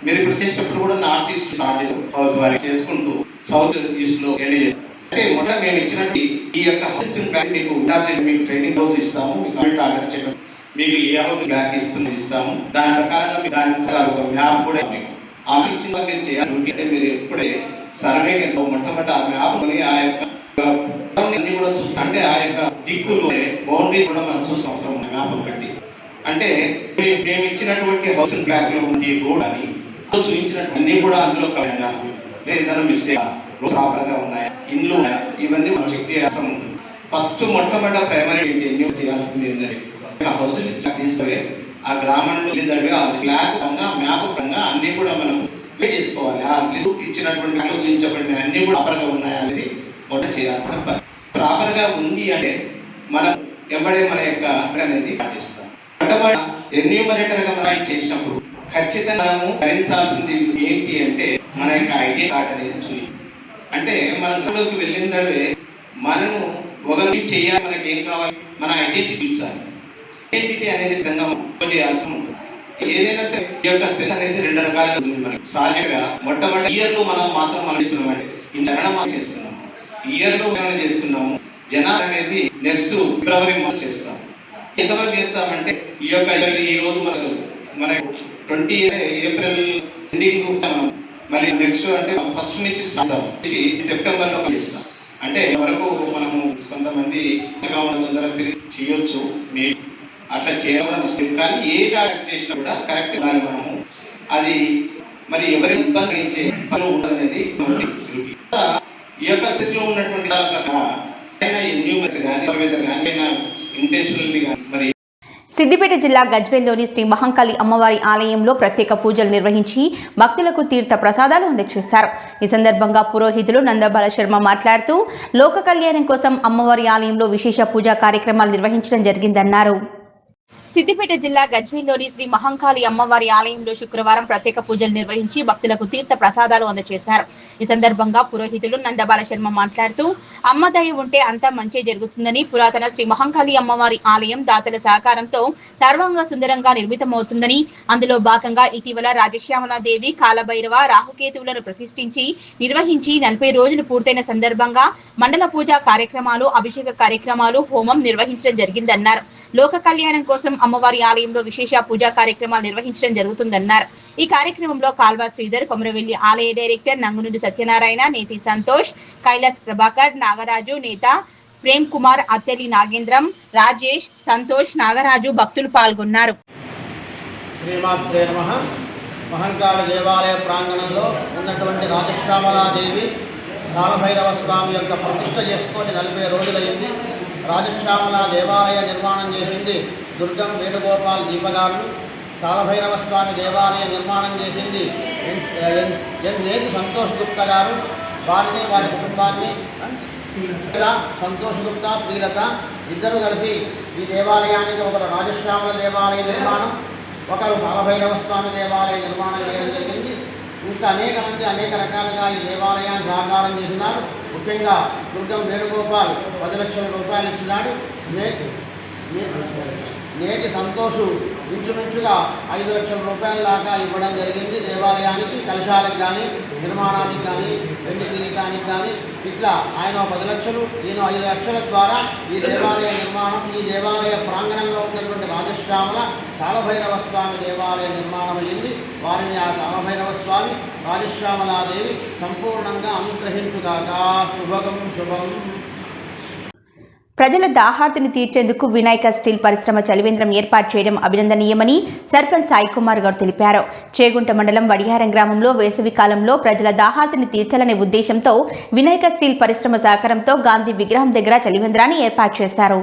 మీరు ఇప్పుడు చేసేటప్పుడు కూడా నార్త్ ఈస్ట్ స్టార్ట్ చేసి హౌస్ వారికి చేసుకుంటూ సౌత్ ఈస్ట్ లో ఎండ్ చేస్తాం. అయితే మొదట మేము ఇచ్చినట్టు ఈ యొక్క హౌసింగ్ ప్లాన్ మీకు మీకు ట్రైనింగ్ హౌస్ ఇస్తాము, మీకు ఆర్డర్ చేయడం మీకు ఏ హౌస్ ప్లాన్ ఇస్తాము. దాని ప్రకారంగా మీకు దాని ఒక మ్యాప్ కూడా మీకు ఆమె ఇచ్చిన మీరు చేయాలి. అంటే మీరు ఎప్పుడే సర్వే మొట్టమొదటి ఆ మ్యాప్ కొని ఆ యొక్క అన్ని కూడా చూస్తాం. అంటే ఆ యొక్క దిక్కులు బౌండరీస్ కూడా మనం చూసిన అవసరం మ్యాప్ బట్టి. అంటే మేము ఇచ్చినటువంటి హౌసింగ్ ప్లాన్ లో ఉంది కూడా చూపించినట్టు అన్ని కూడా అందులో ఏదైనా మిస్టేక్ ప్రాపర్ గా ఉన్నాయా, ఇండ్లు ఇవన్నీ మనం చెక్ చేయాల్సి ఉంటుంది. ఫస్ట్ మొట్టమొదటి ప్రైమరీ ఎన్ని చేయాల్సింది ఏంటంటే హౌసింగ్ తీసుకుని ఆ గ్రామంలో ఆ ఫ్లాగ్ పరంగా మ్యాప్ పరంగా అన్ని కూడా మనం పే చేసుకోవాలి. ఆ లిస్ట్ ఇచ్చినటువంటి చూపించబడిన అన్ని కూడా ప్రాపర్ గా ఉన్నాయా అనేది మొదట చేయాల్సిన పని. ప్రాపర్ గా ఉంది అంటే మనం ఎంబడే మన యొక్క అనేది పాటిస్తాం. మొట్టమొదటి ఎన్యూమరేటర్ గా మనం చేసినప్పుడు ఖచ్చితంగా మనము ధరించాల్సింది ఏంటి అంటే మన యొక్క ఐడి కార్డ్ అనేది చూపి. అంటే మన గృహలోకి వెళ్ళిందే మనము ఒకరి చేయాలి, మనకి ఏం కావాలి, మన ఐడెంటిటీ చూపించాలి. ఐడెంటిటీ అనేది విధంగా చేయాల్సి ఉంటుంది. ఏదైనా సరే ఈ యొక్క సెన్స్ అనేది రెండు రకాలుగా ఉంది. మనకి సహజంగా మొట్టమొదటి ఇయర్ లో మనం చేస్తున్నామంటే ఇంత చేస్తున్నాము, ఇయర్ లో చేస్తున్నాము. జనాలు అనేది నెక్స్ట్ ఫిబ్రవరి మనం చేస్తాము. ఎంతవరకు చేస్తామంటే ఈ యొక్క ఈ రోజు మన 20 ఏప్రిల్ ఎండింగ్ మళ్ళీ నెక్స్ట్ అంటే ఫస్ట్ నుంచి సెప్టెంబర్ లో చేస్తాం. అంటే వరకు మనము కొంతమంది తొందరగా చేయొచ్చు, అట్లా చేయడం కానీ ఏ డాక్టర్ చేసినా కూడా కరెక్ట్ మనము అది మరి ఎవరి ఇబ్బంది ఉండదనేది ఈ యొక్క స్థితిలో ఉన్నటువంటి ఇంటెన్షనల్లీ కానీ మరి సిద్దిపేట జిల్లా గజ్వేల్లోని శ్రీ మహంకాళి అమ్మవారి ఆలయంలో ప్రత్యేక పూజలు నిర్వహించి భక్తులకు తీర్థ ప్రసాదాలు అందజేశారు. ఈ సందర్భంగా పురోహితులు నందబాల శర్మ మాట్లాడుతూ లోక కళ్యాణం కోసం అమ్మవారి ఆలయంలో విశేష పూజా కార్యక్రమాలు నిర్వహించడం జరిగిందన్నారు. సిద్దిపేట జిల్లా గజ్వేల్లోని శ్రీ మహంకాళి అమ్మవారి ఆలయంలో శుక్రవారం ప్రత్యేక పూజలు నిర్వహించి భక్తులకు తీర్థ ప్రసాదాలు అందజేశారు. ఈ సందర్భంగా పురోహితులు నందబాల శర్మ మాట్లాడుతూ అమ్మ దయ ఉంటే అంతా మంచి జరుగుతుందని, పురాతన శ్రీ మహంకాళి అమ్మవారి ఆలయం దాతల సహకారంతో సర్వంగా సుందరంగా నిర్మితమవుతుందని, అందులో భాగంగా ఇటీవల రాజశ్యామలాదేవి, కాలభైరవ, రాహుకేతువులను ప్రతిష్ఠించి నిర్వహించి 40 రోజులు పూర్తయిన సందర్భంగా మండల పూజా కార్యక్రమాలు, అభిషేక కార్యక్రమాలు, హోమం నిర్వహించడం జరిగిందన్నారు. లోక కళ్యాణం కోసం అమ్మవారి ఆలయంలో విశేష పూజా కార్యక్రమాలు నిర్వహించడం జరుగుతుందన్నారు. ఈ కార్యక్రమంలో కాల్వా శ్రీధర్, కొమరవెల్లి ఆలయ డైరెక్టర్ నంగునుడి సత్యనారాయణ, నేతి సంతోష్, కైలాస్ ప్రభాకర్, నాగరాజు, నేత ప్రేమ్ కుమార్, అత్తెలి నాగేంద్రం, రాజేష్, సంతోష్, నాగరాజు భక్తులు పాల్గొన్నారు. శ్రీమాత్రే నమః. మహంకాళి దేవాలయ ప్రాంగణంలో ఉన్నటువంటి రాజశ్యామలాదేవి, కాలభైరవ స్వామి యొక్క ప్రతిష్ఠ చేసుకొని 40 రోజులైంది. రాజశ్యామల దేవాలయ నిర్మాణం చేసింది దుర్గం వేణుగోపాల్ దీపగారు. కాలభైరవ స్వామి దేవాలయ నిర్మాణం చేసింది నేతి సంతోష్ గుప్తా గారు. వారిని, వారి కుటుంబాన్ని సంతోష్ గుప్తా, శ్రీలత ఇద్దరు కలిసి ఈ దేవాలయానికి ఒకరు రాజశ్యామల దేవాలయ నిర్మాణం, ఒకరు కాలభైరవ స్వామి దేవాలయ నిర్మాణం చేయడం జరిగింది. ఇంకా అనేక మంది అనేక రకాలుగా ఈ దేవాలయాన్ని సహకారం చేసినారు. ముఖ్యంగా దుర్గం వేణుగోపాల్ 10 లక్షల రూపాయలు ఇచ్చినాడు. నేటి సంతోషు ఇంచుమించుగా 5 లక్షల రూపాయల దాకా ఇవ్వడం జరిగింది. దేవాలయానికి కలశాలకు కానీ, నిర్మాణానికి కానీ, వెండి కిరీటానికి కానీ ఇట్లా ఆయన 10 లక్షలు, ఈయన 5 లక్షల ద్వారా ఈ దేవాలయ నిర్మాణం, ఈ దేవాలయ ప్రాంగణంలో ఉన్నటువంటి రాజశ్యామల కాలభైరవ స్వామి దేవాలయ నిర్మాణం అయ్యింది. వారిని ఆ కాలభైరవ స్వామి, రాజశ్యామలాదేవి సంపూర్ణంగా అనుగ్రహించుగాక. శుభగం శుభం. ప్రజల దాహార్తిని తీర్చేందుకు వినాయక స్టీల్ పరిశ్రమ చలివేంద్రం ఏర్పాటు చేయడం అభినందనీయమని సర్పంచ్ సాయి కుమార్ గౌడ్ తెలిపారు. చేగుంట మండలం వడియారం గ్రామంలో వేసవి కాలంలో ప్రజల దాహార్తిని తీర్చాలనే ఉద్దేశంతో వినాయక స్టీల్ పరిశ్రమ సహకారంతో గాంధీ విగ్రహం దగ్గర చలివేంద్రాన్ని ఏర్పాటు చేశారు.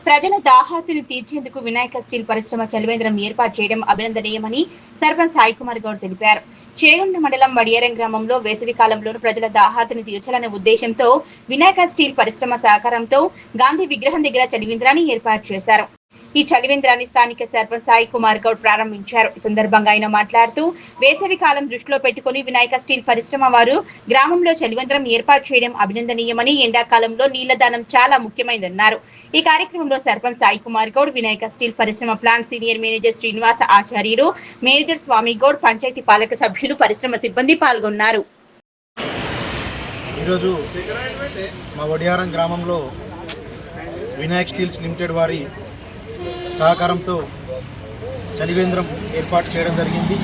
ప్రజల దాహార్తిని తీర్చేందుకు వినాయక స్టీల్ పరిశ్రమ చలివేంద్రం ఏర్పాటు చేయడం అభినందనీయమని సర్పంచ్ సాయి కుమార్ గౌడ్ తెలిపారు. చేగుంట మండలం వడియారం గ్రామంలో వేసవి కాలంలో ప్రజల దాహార్తిని తీర్చాలనే ఉద్దేశంతో వినాయక స్టీల్ పరిశ్రమ సహకారంతో గాంధీ విగ్రహం దగ్గర చలివేంద్రాన్ని ఏర్పాటు చేశారు. ఈ చలివేంద్రాన్ని స్థానిక సర్పంచ్ సాయి కుమార్ గౌడ్ ప్రారంభించారు. ఈ సందర్భంగా ఆయన మాట్లాడుతూ వేసవి కాలం దృష్టిలో పెట్టుకుని వినాయక స్టీల్ పరిశ్రమ వారు గ్రామంలో చలివేంద్రం ఏర్పాటు చేయడం అభినందనీయమని, ఎండాకాలంలో నీళ్ల దానం చాలా ముఖ్యమైనదన్నారు. ఈ కార్యక్రమంలో సర్పంచ్ సాయి కుమార్ గౌడ్, వినాయక స్టీల్ పరిశ్రమ ప్లాంట్ సీనియర్ మేనేజర్ శ్రీనివాస ఆచార్యులు, మేనేజర్ స్వామి గౌడ్, పంచాయతీ పాలక సభ్యులు, పరిశ్రమ సిబ్బంది పాల్గొన్నారు. ఈరోజు మా వడియారం గ్రామంలో వినాయక్ స్టీల్స్ లిమిటెడ్ వారి సహకారంతో చలివేంద్రం ఏర్పాటు చేయడం జరిగింది.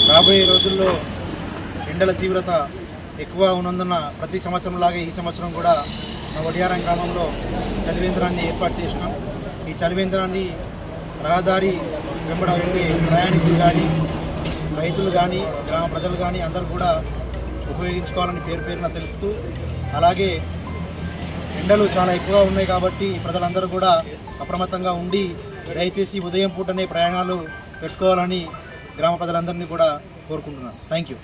రాబోయే రోజుల్లో ఎండల తీవ్రత ఎక్కువ ఉన్నందున ప్రతి సంవత్సరంలాగే ఈ సంవత్సరం కూడా మా వడియారం గ్రామంలో చలివేంద్రాన్ని ఏర్పాటు చేసినాం. ఈ చలివేంద్రాన్ని రహదారి వెంబడ వెళ్ళే ప్రయాణికులు కానీ, రైతులు కానీ, గ్రామ ప్రజలు కానీ అందరూ కూడా ఉపయోగించుకోవాలని పేరున తెలుపుతూ, అలాగే ఎండలు చాలా ఎక్కువగా ఉన్నాయి కాబట్టి ప్రజలందరూ కూడా అప్రమత్తంగా ఉండి దయచేసి ఉదయం పూటనే ప్రయాణాలు పెట్టుకోవాలని గ్రామ ప్రజలందరినీ కూడా కోరుకుంటున్నాను. Thank you.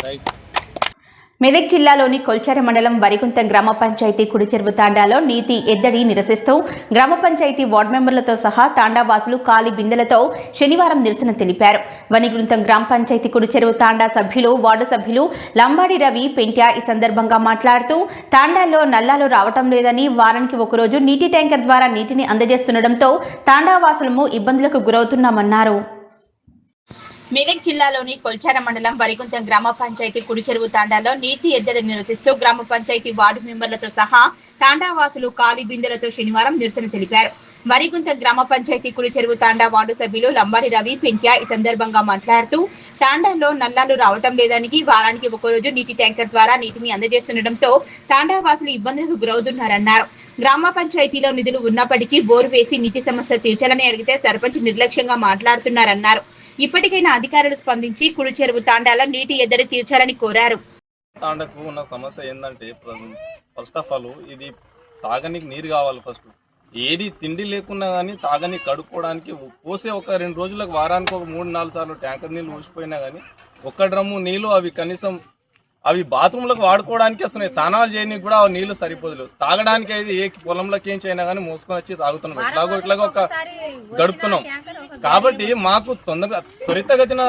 మెదక్ జిల్లాలోని కొల్చార మండలం వరిగుంతం గ్రామ పంచాయతీ కుడిచెరువు తాండాలో నీటి ఎద్దడి నిరసిస్తూ గ్రామ పంచాయతీ వార్డు మెంబర్లతో సహా తాండావాసులు ఖాళీ బిందెలతో శనివారం నిరసన తెలిపారు. వరిగుంతం గ్రామ పంచాయతీ కుడిచెరువు తాండా సభ్యులు, వార్డు సభ్యులు లంబాడి రవి పెంట్యా ఈ సందర్భంగా మాట్లాడుతూ తాండాల్లో నల్లాలు రావటం లేదని, వారానికి ఒకరోజు నీటి ట్యాంకర్ ద్వారా నీటిని అందజేస్తుండటంతో తాండావాసులము ఇబ్బందులకు గురవుతున్నామన్నారు. మెదక్ జిల్లాలోని కొల్చార మండలం వరిగుంతం గ్రామ పంచాయతీ కుడిచెరువు తాండాలో నీటి ఎద్దడి నిరసిస్తూ గ్రామ పంచాయతీ వార్డు మెంబర్లతో సహా తాండావాసులు ఖాళీ బిందెలతో శనివారం నిరసన తెలిపారు. వరిగుంతం గ్రామ పంచాయతీ కుడిచెరువు తాండా వార్డు సభ్యులు లంబాడి రవి పెంట్యా ఈ సందర్భంగా మాట్లాడుతూ తాండాలో నల్లాలు రావటం లేదని, వారానికి ఒకరోజు నీటి ట్యాంకర్ ద్వారా నీటిని అందజేస్తుండటంతో తాండావాసులు ఇబ్బందులకు గురవుతున్నారన్నారు. గ్రామ పంచాయతీలో నిధులు ఉన్నప్పటికీ బోరు వేసి నీటి సమస్య తీర్చాలని అడిగితే సర్పంచ్ నిర్లక్ష్యంగా మాట్లాడుతున్నారన్నారు. ఇప్పటికైనా అధికారులు స్పందించి కుడి చెరువు తాండాల నీటి ఎద్దడి తీర్చాలని కోరారు. తాండకు ఉన్న సమస్య ఏంటంటే, ఫస్ట్ ఆఫ్ ఆల్ ఇది తాగనీకి నీరు కావాలి. ఫస్ట్ ఏది తిండి లేకున్నా కానీ తాగనీకి కడుక్కోవడానికి పోసే ఒక 2 రోజులకు, వారానికి ఒక 3-4 సార్లు ట్యాంకర్ నీళ్ళు ఊసిపోయినా కానీ ఒక్క డ్రమ్ము నీళ్ళు అవి కనీసం అవి బాత్రూంలకు వాడుకోవడానికి వస్తున్నాయి. తానాలు చేయడానికి కూడా నీళ్లు సరిపోదు. తాగడానికి అయితే ఏ పొలంలోకి ఏం చేయనా కానీ మోసుకొని వచ్చి తాగుతున్నాం. ఇట్లాగో ఒక గడుపుతున్నాం. కాబట్టి మాకు త్వరితగతిన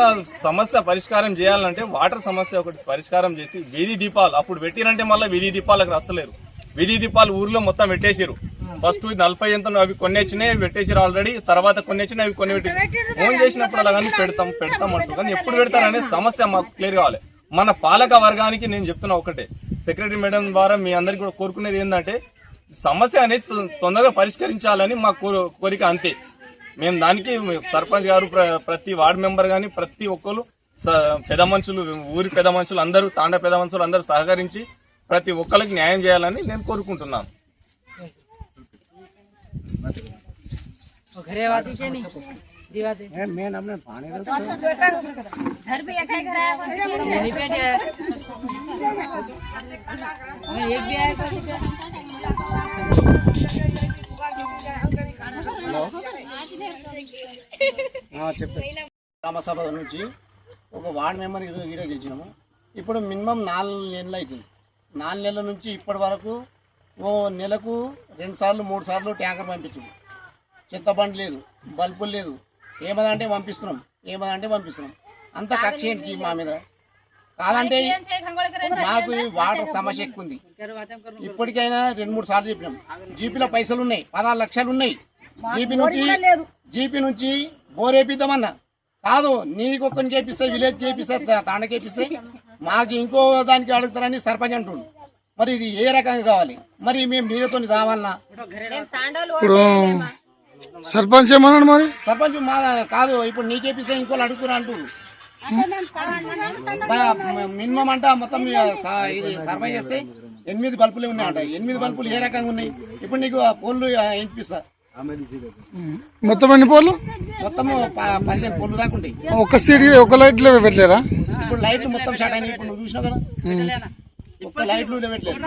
సమస్య పరిష్కారం చేయాలంటే వాటర్ సమస్య ఒకటి పరిష్కారం చేసి వీధి దీపాలు అప్పుడు పెట్టిరంటే మళ్ళీ వీధి దీపాలకు రస్తలేరు. వీధి దీపాలు ఊర్లో మొత్తం పెట్టేసారు. ఫస్ట్ 40 ఎంత అవి కొన్ని వచ్చినాయి, అవి పెట్టేసారు ఆల్రెడీ. తర్వాత కొన్ని వచ్చినాయి, అవి కొన్ని పెట్టేసారు. ఫోన్ చేసినప్పుడు అలా కానీ పెడతాం అంటారు. కానీ ఎప్పుడు పెడతారనే సమస్య మాకు క్లియర్ కావాలి. మన పాలక వర్గానికి నేను చెప్తున్నా ఒకటే, సెక్రటరీ మేడం ద్వారా మీ అందరికి కూడా కోరుకునేది ఏంటంటే సమస్య అనేది తొందరగా పరిష్కరించాలని మా కోరిక, అంతే. మేము దానికి సర్పంచ్ గారు, ప్రతి వార్డు మెంబర్ గాని, ప్రతి ఒక్కరు పెద్ద మనుషులు, ఊరి పెద్ద మనుషులు అందరూ, తాండా పెద్ద మనుషులు అందరూ సహకరించి ప్రతి ఒక్కరికి న్యాయం చేయాలని నేను కోరుకుంటున్నాను. గ్రామ సభ నుంచి ఒక వార్డు మెంబర్ ఈరోజు గెలిచినాము. ఇప్పుడు మినిమం 4 నెలలు అవుతుంది. 4 నెలల నుంచి ఇప్పటి వరకు ఓ నెలకు 2 సార్లు 3 సార్లు ట్యాంకర్ పంపించింది. చెత్త బండి లేదు, బల్బులు లేదు. ఏమదంటే పంపిస్తున్నాం. అంత కక్ష ఏంటి మా మీద? కాదంటే మాకు వాటర్ సమస్య ఎక్కువ ఉంది. ఇప్పటికైనా 2-3 సార్లు చెప్పినాం. జీపీలో పైసలు ఉన్నాయి, 16 లక్షలు ఉన్నాయి. జీపీ నుంచి బోర్ వేపిద్దామన్నా కాదు, నీకు ఒక్కరిని చేపిస్తే, విలేజ్ చేపిస్తే, తాండకేపిస్తే మాకు ఇంకో దానికి అడుగుతారని సర్పంచ్ అంటుండు. మరి ఇది ఏ రకంగా కావాలి? మరి మేము నీళ్ళతో కావాలన్నా? ఇప్పుడు సర్పంచ్ ఏమన్నాడు? మరి సర్పంచ్ మా కాదు, ఇప్పుడు నీకేపిస్తే ఇంకోళ్ళు అడుగుతున్నా అంటున్నారు. మినిమం అంట మొత్తం ఇది సర్వే చేస్తే 8 బల్బులు ఉన్నాయంట. 8 బల్బులు ఏ రకంగా ఉన్నాయి? ఇప్పుడు నీకు పోల్లు ఎంపిస్తా. మొత్తం ఎన్ని పోలు? మొత్తం 15 పోల్లు దాకా ఉంటాయి. ఒక సీట్ ఒక లైట్ లో పెట్టలేరా? ఇప్పుడు లైట్లు మొత్తం షార్ట్ అయినాయి. ఇప్పుడు నువ్వు చూసినావు కదా, ఒక్క లైట్లు పెట్టలేదు.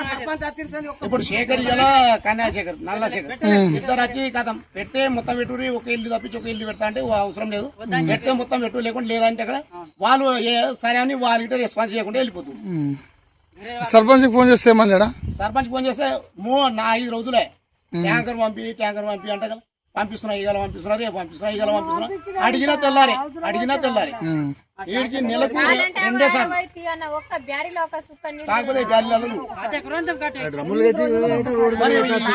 ఇప్పుడు శేఖర్ ఇలా కన్యాశేఖర్, నల్ల శేఖర్ ఇద్దరు వచ్చి కథం పెడితే మొత్తం పెట్టుకుని ఒక ఇల్లు తప్పించి ఒక ఇల్లు పెడతా అంటే అవసరం లేదు, పెడితే మొత్తం పెట్టు, లేకుండా లేదంటే అక్కడ వాళ్ళు సరే అని వాళ్ళకి రెస్పాన్స్ చేయకుండా వెళ్ళిపోతుంది. సర్పంచ్ ఫోన్ చేస్తే ఏమన్నాడా? సర్పంచ్ ఫోన్ చేస్తే 5 రోజులే ట్యాంకర్ పంపి అంటే కదా పంపిస్తున్నా ఇవాళ పంపిస్తున్నా రేపు పంపిస్తున్నా ఇవాళ పంపిస్తున్నా అడిగినా తెల్లారి వీడికి నెలకు 2 సార్లు కాకపోతే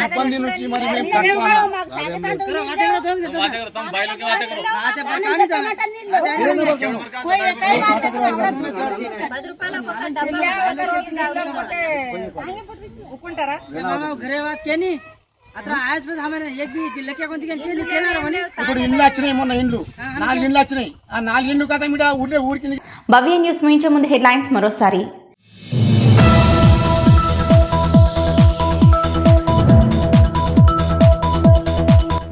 ఇబ్బంది నుంచి మరి మేము ఇప్పుడు ఇల్లు వచ్చినాయి, మొన్న ఇండ్లు 4 ఇండ్లు వచ్చినాయి. ఆ 4 ఇండ్లు కదా మీద ఊరికి. భవ్య న్యూస్ ముగించే ముందు హెడ్లైన్స్ మరోసారి.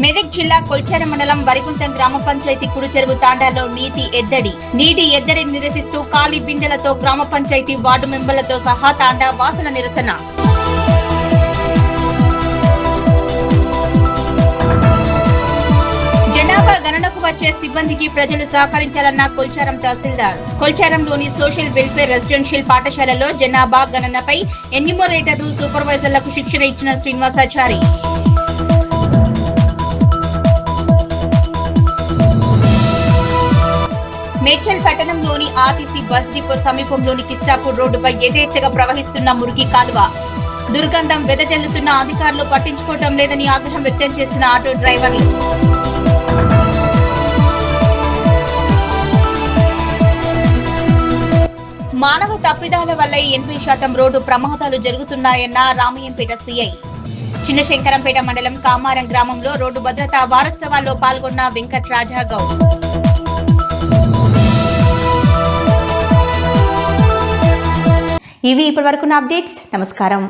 మెదక్ జిల్లా కొల్చారం మండలం వరిగుంటం గ్రామ పంచాయతీ కుడి చెరువు తాండాలో నీటి ఎద్దడి నిరసిస్తూ ఖాళీ బిందెలతో గ్రామ పంచాయతీ వార్డు మెంబర్లతో సహా తాండా వాసన నిరసన. జనాభా గణనకు వచ్చే సిబ్బందికి ప్రజలు సహకరించాలన్న కొల్చారం తహసీల్దార్. కొల్చారంలోని సోషల్ వెల్ఫేర్ రెసిడెన్షియల్ పాఠశాలలో జనాభా గణనపై ఎన్యూమరేటర్లు, సూపర్వైజర్లకు శిక్షణ ఇచ్చిన శ్రీనివాసాచారి. మేడ్చల్ పట్టణంలోని ఆర్టీసీ బస్ డిపో సమీపంలోని కిస్టాపూర్ రోడ్డుపై యథేచ్ఛగా ప్రవహిస్తున్న మురికి కాలువ. దుర్గంధం వెదజల్లుతున్న అధికారులు పట్టించుకోవటం లేదని ఆగ్రహం వ్యక్తం చేసిన ఆటో డ్రైవర్లు. మానవ తప్పిదాల వల్ల 80% రోడ్డు ప్రమాదాలు జరుగుతున్నాయన్న రామయ్యంపేట సీఐ. చిన్నశంకరంపేట మండలం కామారం గ్రామంలో రోడ్డు భద్రతా వారోత్సవాల్లో పాల్గొన్న వెంకట్ రాజాగౌడ్. ఇవి ఇప్పటివరకున్న అప్డేట్స్. నమస్కారం.